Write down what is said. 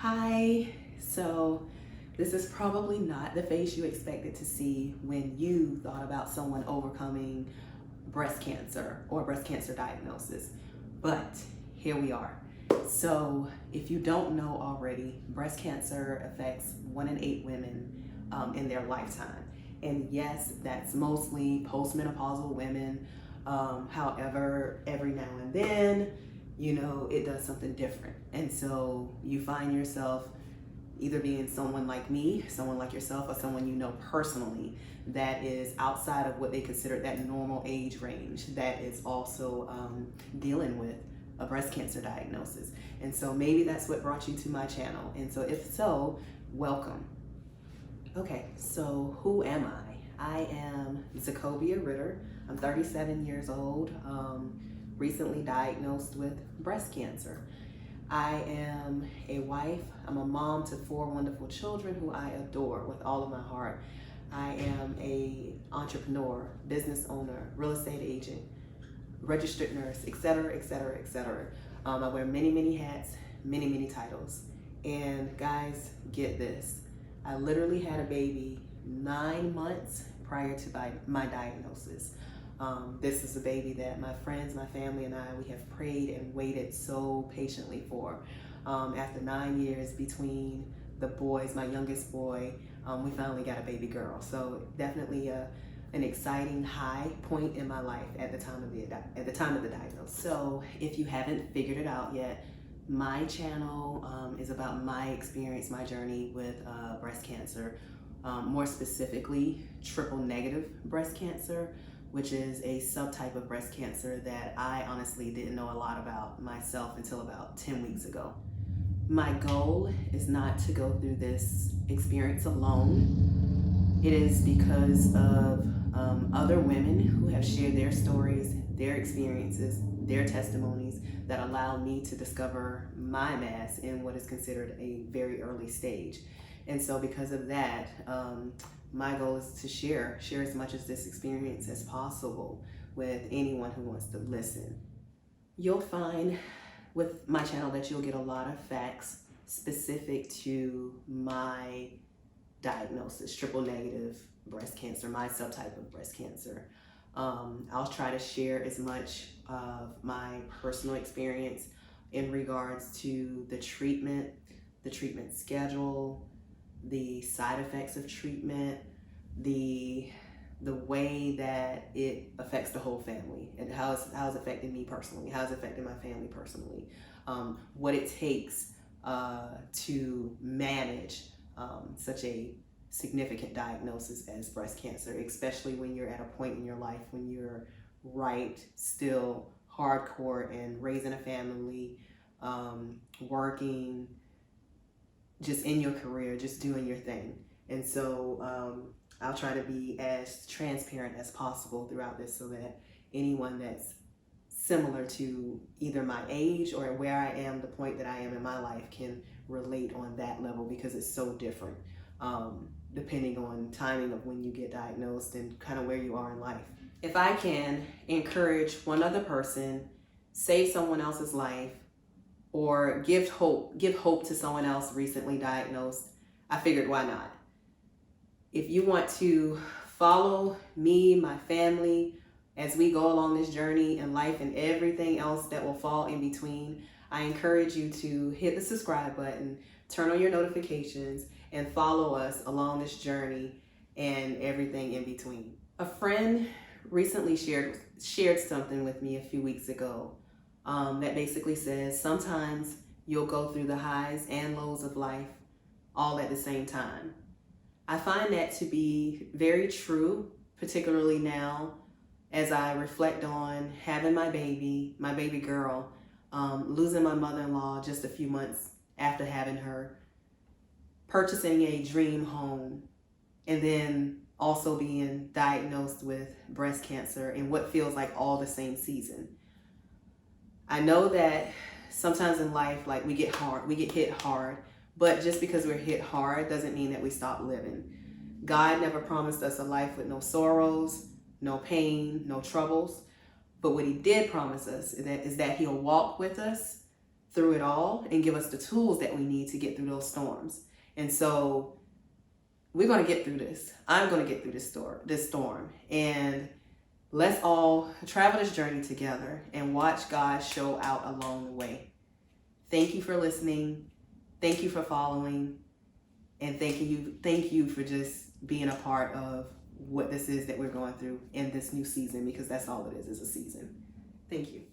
Hi, so this is probably not the face you expected to see when you thought about someone overcoming breast cancer or breast cancer diagnosis, but here we are. So if you don't know already, breast cancer affects 1 in 8 women in their lifetime. And yes, that's mostly postmenopausal women. However, every now and then, it does something different. And so you find yourself either being someone like me, someone like yourself, or someone you know personally that is outside of what they consider that normal age range that is also dealing with a breast cancer diagnosis. And so maybe that's what brought you to my channel. And so if so, welcome. Okay, so who am I? I am Zacobia Ritter. I'm 37 years old, recently diagnosed with breast cancer. I am a wife. I'm a mom to 4 wonderful children who I adore with all of my heart. I am an entrepreneur, business owner, real estate agent, registered nurse, etc., etc., etc. I wear many, many hats, many, many titles. And guys, get this. I literally had a baby 9 months prior to my diagnosis. This is a baby that my friends, my family, and we have prayed and waited so patiently for. After 9 years between the boys, my youngest boy, we finally got a baby girl. So definitely an exciting high point in my life at the time of the diagnosis. So if you haven't figured it out yet, my channel is about my experience, my journey with breast cancer, more specifically triple negative breast cancer, which is a subtype of breast cancer that I honestly didn't know a lot about myself until about 10 weeks ago. My goal is not to go through this experience alone. It is because of other women who have shared their stories, their experiences, their testimonies that allowed me to discover my mass in what is considered a very early stage. And so because of that, my goal is to share as much of this experience as possible with anyone who wants to listen. You'll find with my channel that you'll get a lot of facts specific to my diagnosis, triple negative breast cancer, my subtype of breast cancer. I'll try to share as much of my personal experience in regards to the treatment schedule, the side effects of treatment, the way that it affects the whole family, and how it's affecting me personally, how it's affecting my family personally, what it takes to manage such a significant diagnosis as breast cancer, especially when you're at a point in your life when you're still hardcore and raising a family, working, just in your career, just doing your thing. And so I'll try to be as transparent as possible throughout this so that anyone that's similar to either my age or where I am, the point that I am in my life, can relate on that level, because it's so different depending on timing of when you get diagnosed and kind of where you are in life. If I can encourage one other person, save someone else's life, or give hope to someone else recently diagnosed, I figured, why not? If you want to follow me, my family, as we go along this journey in life and everything else that will fall in between, I encourage you to hit the subscribe button, turn on your notifications, and follow us along this journey and everything in between. A friend recently shared something with me a few weeks ago that basically says sometimes you'll go through the highs and lows of life all at the same time. I find that to be very true, particularly now as I reflect on having my baby girl, losing my mother-in-law just a few months after having her, purchasing a dream home, and then also being diagnosed with breast cancer in what feels like all the same season. I know that sometimes in life, like, we get hit hard, but just because we're hit hard doesn't mean that we stop living. God never promised us a life with no sorrows, no pain, no troubles. But what he did promise us is that he'll walk with us through it all and give us the tools that we need to get through those storms. And so we're going to get through this. I'm going to get through this storm. And let's all travel this journey together and watch God show out along the way. Thank you for listening. Thank you for following. And thank you for just being a part of what this is that we're going through in this new season, because that's all it is a season. Thank you.